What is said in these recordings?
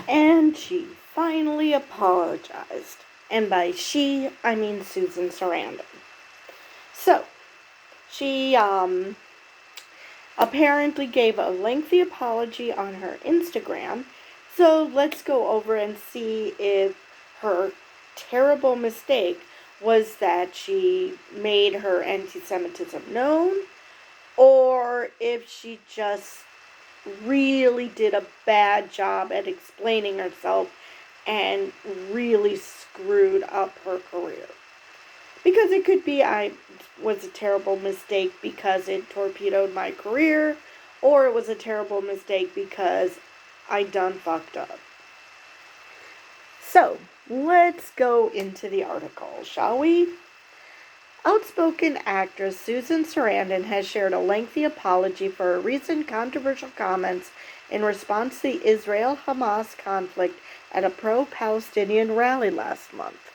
And she finally apologized. And by she, I mean Susan Sarandon. So, she apparently gave a lengthy apology on her Instagram. So, let's go over and see if her terrible mistake was that she made her anti Semitism known, or if she just really did a bad job at explaining herself and really screwed up her career. Because it could be I was a terrible mistake because it torpedoed my career, or it was a terrible mistake because I done fucked up. So, let's go into the article, shall we? Outspoken actress Susan Sarandon has shared a lengthy apology for her recent controversial comments in response to the Israel-Hamas conflict at a pro-Palestinian rally last month.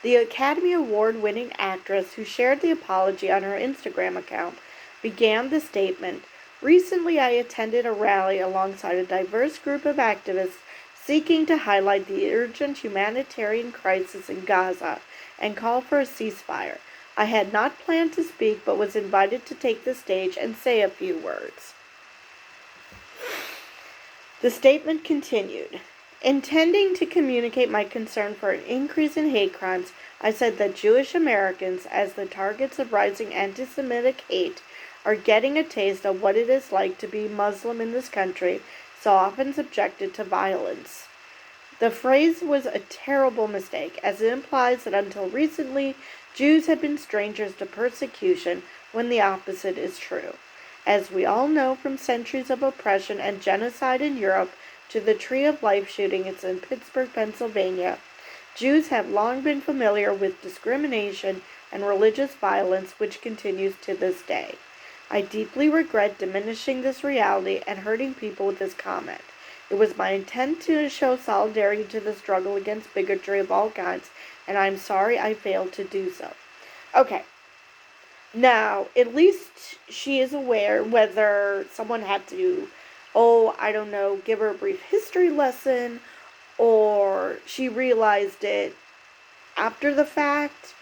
The Academy Award-winning actress, who shared the apology on her Instagram account, began the statement, "Recently I attended a rally alongside a diverse group of activists seeking to highlight the urgent humanitarian crisis in Gaza and call for a ceasefire. I had not planned to speak but was invited to take the stage and say a few words." The statement continued, "Intending to communicate my concern for an increase in hate crimes, I said that Jewish Americans, as the targets of rising antisemitic hate, are getting a taste of what it is like to be Muslim in this country, so often subjected to violence. The phrase was a terrible mistake, as it implies that until recently, Jews have been strangers to persecution when the opposite is true. As we all know from centuries of oppression and genocide in Europe to the Tree of Life shootings in Pittsburgh, Pennsylvania, Jews have long been familiar with discrimination and religious violence which continues to this day. I deeply regret diminishing this reality and hurting people with this comment. It was my intent to show solidarity to the struggle against bigotry of all kinds, and I'm sorry I failed to do so." Okay. Now, at least she is aware whether someone had to, I don't know, give her a brief history lesson, or she realized it after the fact,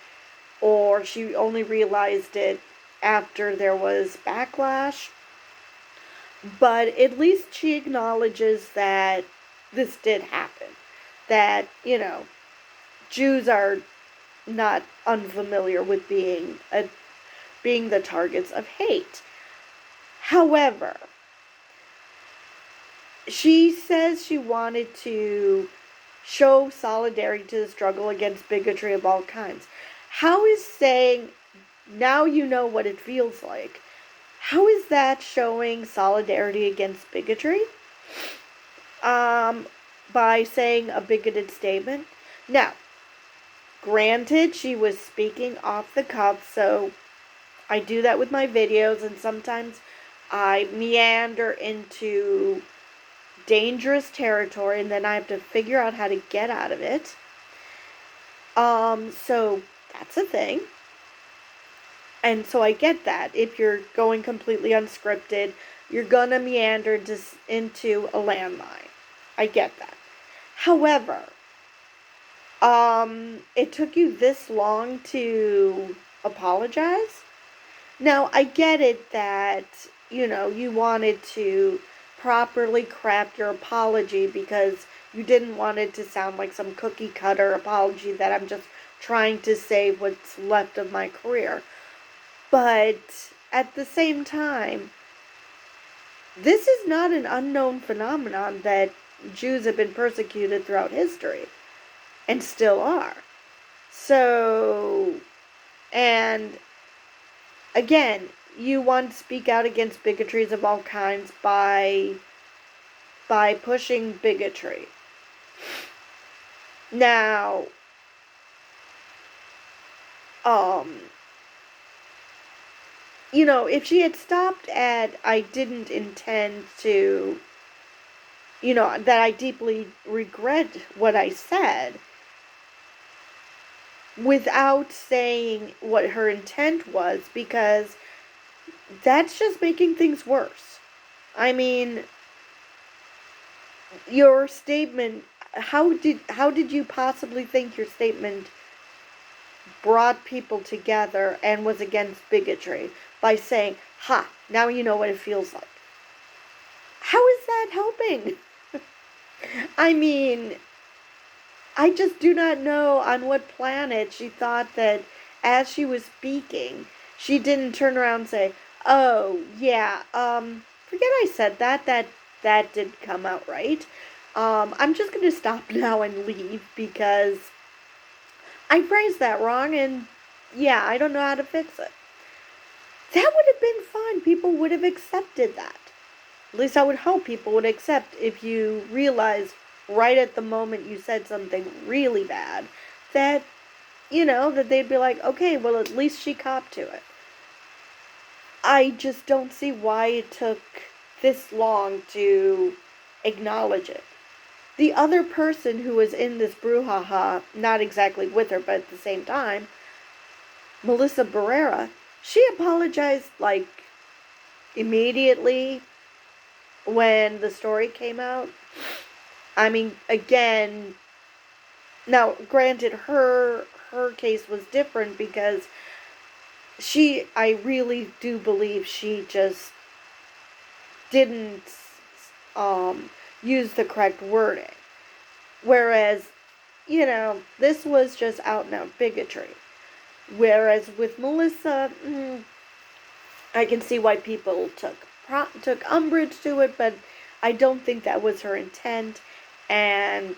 or she only realized it after there was backlash. But at least she acknowledges that this did happen. That, Jews are not unfamiliar with being the targets of hate. However, she says she wanted to show solidarity to the struggle against bigotry of all kinds. How is saying, "now you know what it feels like"? How is that showing solidarity against bigotry? By saying a bigoted statement? Now, granted, she was speaking off the cuff, so I do that with my videos, and sometimes I meander into dangerous territory, and then I have to figure out how to get out of it. So that's a thing. And so I get that. If you're going completely unscripted, you're gonna meander into a landmine. I get that. However, it took you this long to apologize? Now, I get it that, you wanted to properly craft your apology because you didn't want it to sound like some cookie cutter apology that I'm just trying to save what's left of my career. But at the same time, this is not an unknown phenomenon that Jews have been persecuted throughout history and still are. So, and again, you want to speak out against bigotries of all kinds by pushing bigotry. Now, if she had stopped at, "I didn't intend to," that I deeply regret what I said, without saying what her intent was, because that's just making things worse. I mean, your statement, how did you possibly think your statement brought people together and was against bigotry by saying, ha, now you know what it feels like? How is that helping? I mean, I just do not know on what planet she thought that as she was speaking, she didn't turn around and say, "Oh, yeah, forget I said that. That didn't come out right. I'm just going to stop now and leave because I phrased that wrong and yeah, I don't know how to fix it." That would have been fine. People would have accepted that. At least I would hope people would accept if you realize right at the moment you said something really bad that, that they'd be like, okay, well, at least she copped to it. I just don't see why it took this long to acknowledge it. The other person who was in this brouhaha, not exactly with her, but at the same time, Melissa Barrera, she apologized like immediately when the story came out. I mean, again, now granted her case was different because I really do believe she just didn't um use the correct wording. Whereas, this was just out and out bigotry. Whereas with Melissa, I can see why people took umbrage to it, but I don't think that was her intent, and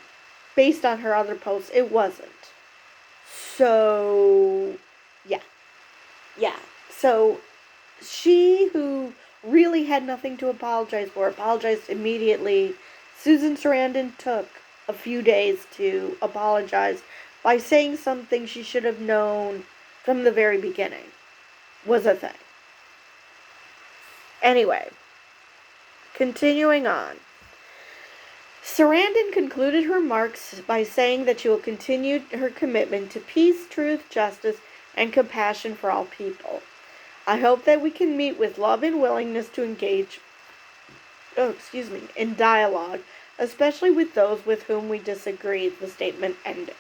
based on her other posts, it wasn't. So, yeah. Yeah. So, she, who really had nothing to apologize for, apologized immediately. Susan Sarandon took a few days to apologize by saying something she should have known from the very beginning was a thing. Anyway, continuing on. Sarandon concluded her remarks by saying that she will continue her commitment to peace, truth, justice, and compassion for all people. I hope that we can meet with love and willingness to engage in dialogue, especially with those with whom we disagree, the statement ended.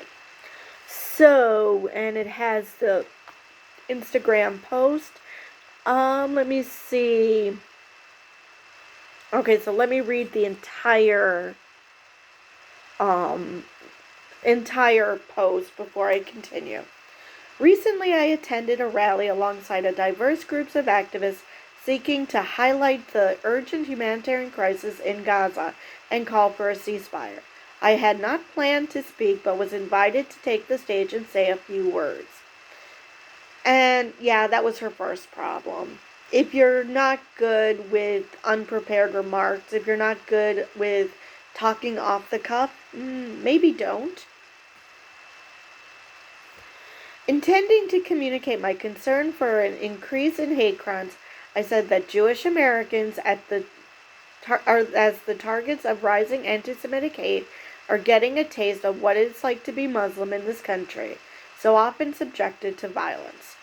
So, and it has the Instagram post. Let me see. Okay, so let me read the entire post before I continue. Recently, I attended a rally alongside a diverse group of activists seeking to highlight the urgent humanitarian crisis in Gaza and call for a ceasefire. I had not planned to speak, but was invited to take the stage and say a few words. And yeah, that was her first problem. If you're not good with unprepared remarks, if you're not good with talking off the cuff, maybe don't. Intending to communicate my concern for an increase in hate crimes, I said that Jewish Americans as the targets of rising antisemitic hate are getting a taste of what it's like to be Muslim in this country, so often subjected to violence.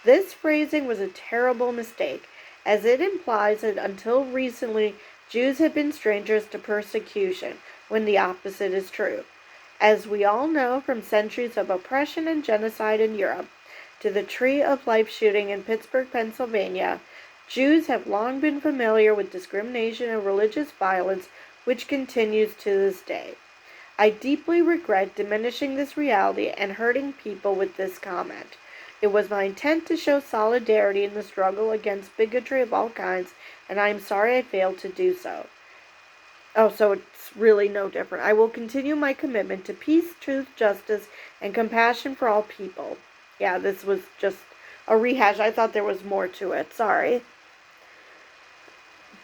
This phrasing was a terrible mistake, as it implies that until recently Jews have been strangers to persecution, when the opposite is true. As we all know from centuries of oppression and genocide in Europe to the Tree of Life shooting in Pittsburgh, Pennsylvania, Jews have long been familiar with discrimination and religious violence, which continues to this day. I deeply regret diminishing this reality and hurting people with this comment. It was my intent to show solidarity in the struggle against bigotry of all kinds, and I am sorry I failed to do so. Oh, so it's really no different. I will continue my commitment to peace, truth, justice, and compassion for all people. Yeah, this was just a rehash. I thought there was more to it. Sorry.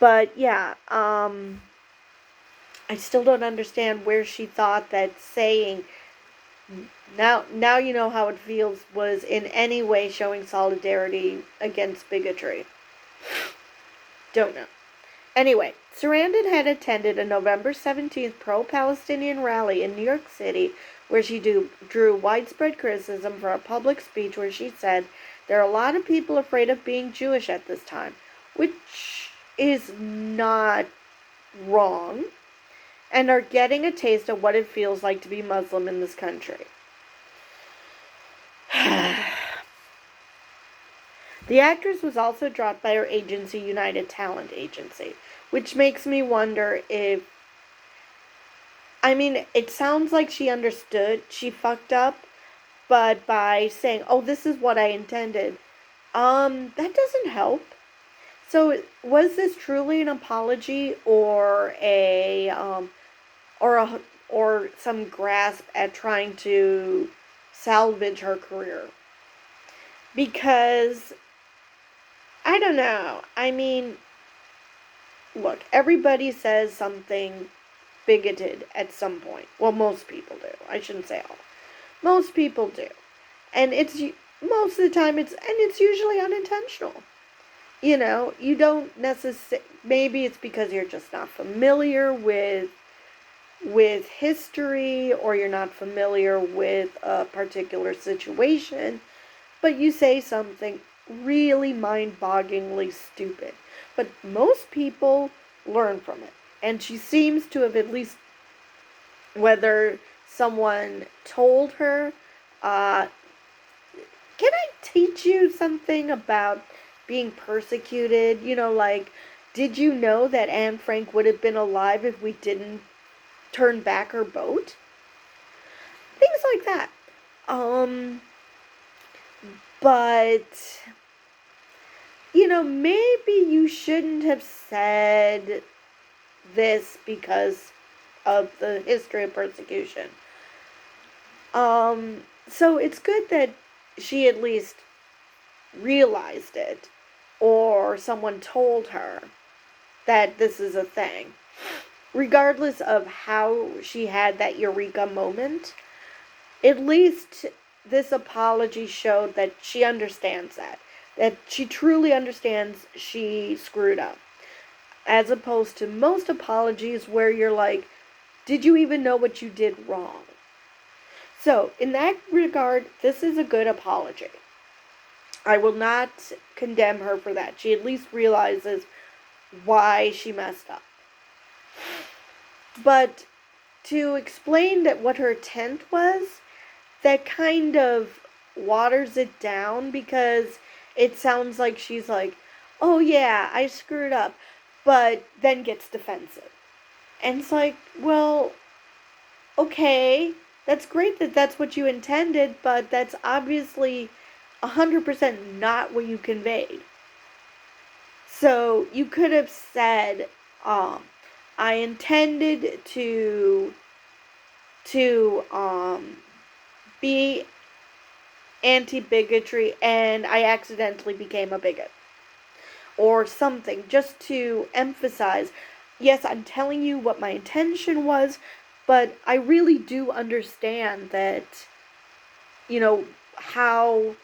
But yeah, I still don't understand where she thought that saying now you know how it feels was in any way showing solidarity against bigotry. Don't know. Anyway, Sarandon had attended a November 17th pro-Palestinian rally in New York City where she drew widespread criticism for a public speech where she said, "There are a lot of people afraid of being Jewish at this time," which is not wrong. and are getting a taste of what it feels like to be Muslim in this country. The actress was also dropped by her agency, United Talent Agency, which makes me wonder if, I mean, it sounds like she understood, she fucked up, but by saying, "Oh, this is what I intended," that doesn't help. So, was this truly an apology or or a, or some grasp at trying to salvage her career? Because I don't know. I mean, look, everybody says something bigoted at some point. Well, most people do. I shouldn't say all. Most people do. And it's most of the time it's usually unintentional. You know, you don't necessarily, maybe it's because you're just not familiar with history, or you're not familiar with a particular situation, but you say something really mind-bogglingly stupid. But most people learn from it. And she seems to have, at least, whether someone told her, can I teach you something about being persecuted? You know, like, did you know that Anne Frank would have been alive if we didn't turn back her boat? Things like that. But, you know, maybe you shouldn't have said this because of the history of persecution. So it's good that she at least realized it, or someone told her that this is a thing. Regardless of how she had that eureka moment, at least this apology showed that she understands that she truly understands she screwed up. As opposed to most apologies where you're like, did you even know what you did wrong? So, in that regard, this is a good apology. I will not condemn her for that. She at least realizes why she messed up. But to explain that what her intent was, that kind of waters it down, because it sounds like she's like, "Oh yeah, I screwed up," but then gets defensive. And it's like, well, okay, that's great that that's what you intended, but that's obviously 100% not what you conveyed. So you could have said, I intended to be anti-bigotry and I accidentally became a bigot. Or something, just to emphasize, yes, I'm telling you what my intention was, but I really do understand that, you know, how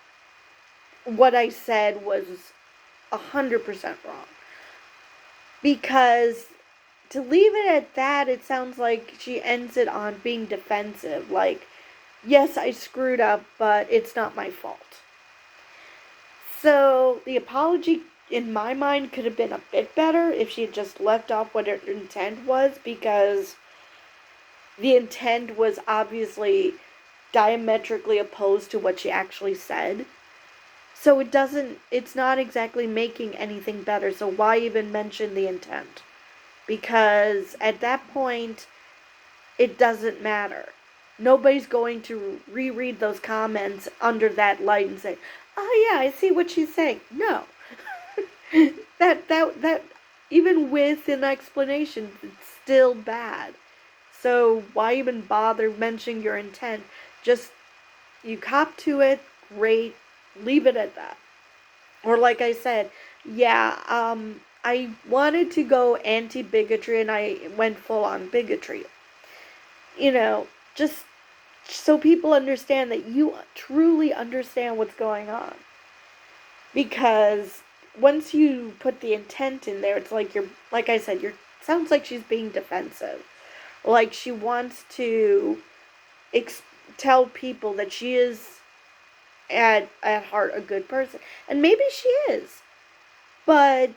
what I said was 100% wrong. Because to leave it at that, it sounds like she ends it on being defensive. Like, yes, I screwed up, but it's not my fault. So the apology, in my mind, could have been a bit better if she had just left off what her intent was, because the intent was obviously diametrically opposed to what she actually said. So it's not exactly making anything better. So why even mention the intent? Because at that point, it doesn't matter. Nobody's going to reread those comments under that light and say, "Oh yeah, I see what she's saying." No. that even with an explanation, it's still bad. So why even bother mentioning your intent? Just, you cop to it, great, leave it at that. Or like I said, yeah, I wanted to go anti-bigotry and I went full on bigotry. You know, just so people understand that you truly understand what's going on. Because once you put the intent in there, it's like like I said, sounds like she's being defensive. Like she wants to tell people that she is at heart a good person. And maybe she is. But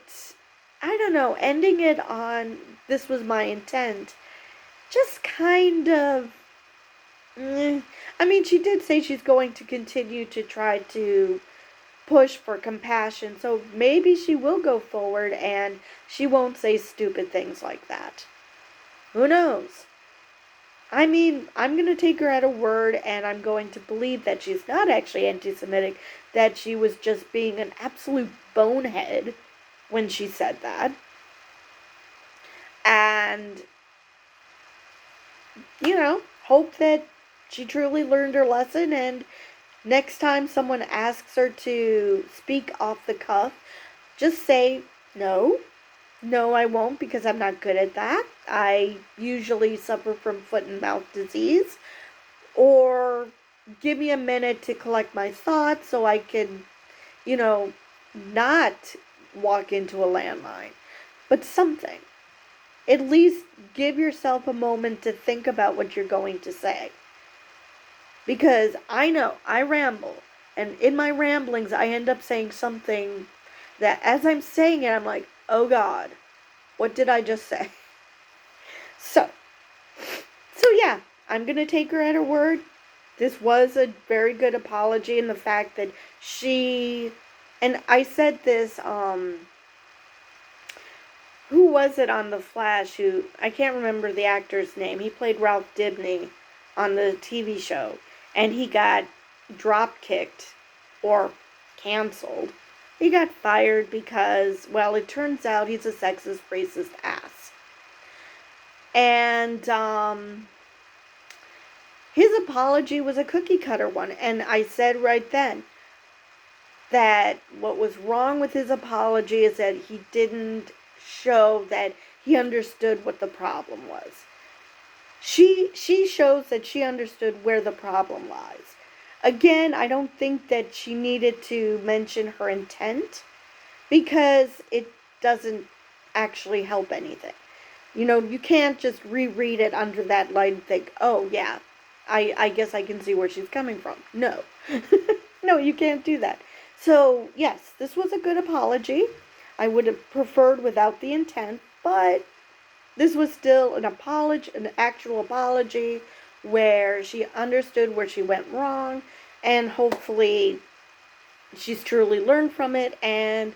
I don't know, ending it on "this was my intent," just kind of, I mean, she did say she's going to continue to try to push for compassion, so maybe she will go forward and she won't say stupid things like that. Who knows? I mean, I'm going to take her at her word, and I'm going to believe that she's not actually anti-Semitic, that she was just being an absolute bonehead when she said that. And, hope that she truly learned her lesson, and next time someone asks her to speak off the cuff, just say, no, no, I won't, because I'm not good at that. I usually suffer from foot and mouth disease. Or give me a minute to collect my thoughts so I can, not walk into a landmine. But something. At least give yourself a moment to think about what you're going to say. Because I know I ramble. And in my ramblings, I end up saying something that as I'm saying it, I'm like, oh God, what did I just say? So yeah, I'm going to take her at her word. This was a very good apology in the fact that and I said this, who was it on The Flash I can't remember the actor's name. He played Ralph Dibny on the TV show, and he got drop kicked or canceled. He got fired because, well, it turns out he's a sexist, racist ass. And, his apology was a cookie cutter one, and I said right then that what was wrong with his apology is that he didn't show that he understood what the problem was. She shows that she understood where the problem lies. Again, I don't think that she needed to mention her intent because it doesn't actually help anything. You can't just reread it under that light and think, oh yeah, I guess I can see where she's coming from. No. No, you can't do that. So, yes, this was a good apology. I would have preferred without the intent, but this was still an actual apology where she understood where she went wrong, and hopefully she's truly learned from it and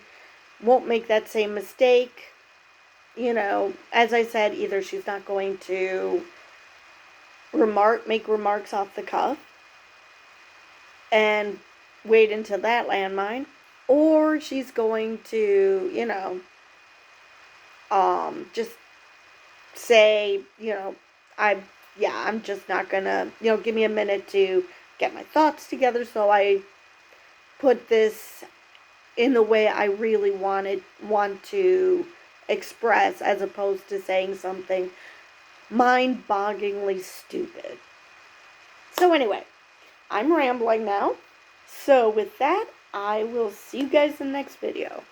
won't make that same mistake. As I said, either she's not going to make remarks off the cuff and wait until that landmine, or she's going to, just say, I'm just not gonna, give me a minute to get my thoughts together so I put this in the way I really want to express, as opposed to saying something mind-bogglingly stupid. So anyway, I'm rambling now. So with that, I will see you guys in the next video.